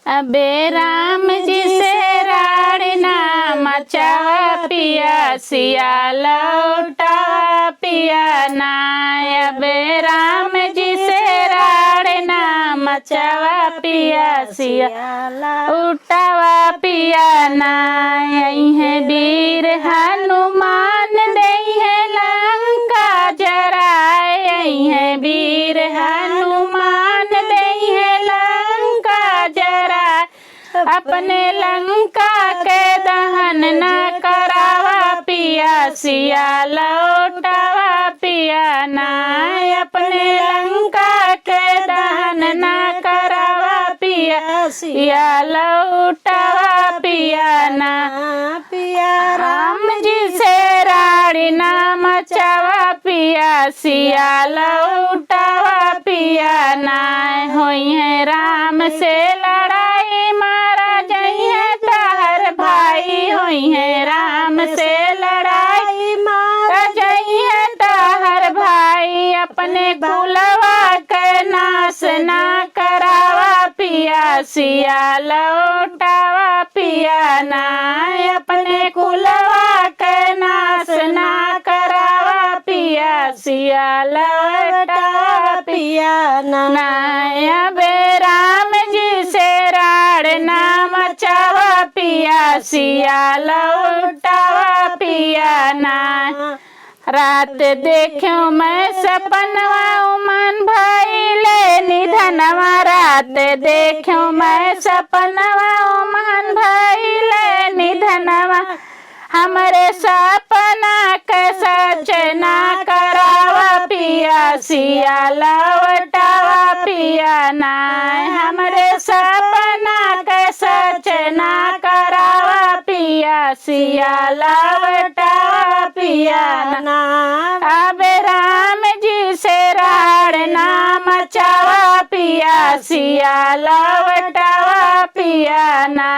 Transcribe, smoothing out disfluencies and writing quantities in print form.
अबे राम जी से राड़ना मचावा पिया सिया लौटावा पिया ना। अबे राम जी से राड़ना मचावा पिया सिया उठावा पिया ना। यही है वीर हनुमान दई है लंका जराए। यही है वीर हनुमान दई है लंका जराए। अपने लंका के दहन न करावा पिया सिया लौटावा पिया ना। अपने लंका के दहन न करावा पिया सिया लौटावा पिया ना। पिया राम जी से राड़ी ना मचावा पिया सिया लौटावा पिया ना। होई है राम से लड़ाई मारा जई है तार भाई। होई है राम से लड़ाई मारा जई है तार भाई। अपने कुलवा के नाश ना करावा पिया सिया लौटावा पिया ना। अपने कुलवा के नाश ना करावा पिया सिया लौटावा पिया ना। अबे राम जी से राड़ना मचावा पिया सिया लौटावा पिया ना। रात देखूं मैं सपनवा मन भइले निधनवा। रात देखूं मैं सपनवा मन भइले निधनवा। हमरे सपना के सच ना करावा पिया सिया लौटावा पिया ना। हमरे सपना के सच ना करावा पिया सिया लौटावा पिया ना। अबे राम जी से राड़ना मचावा पिया सिया लौटावा पिया ना।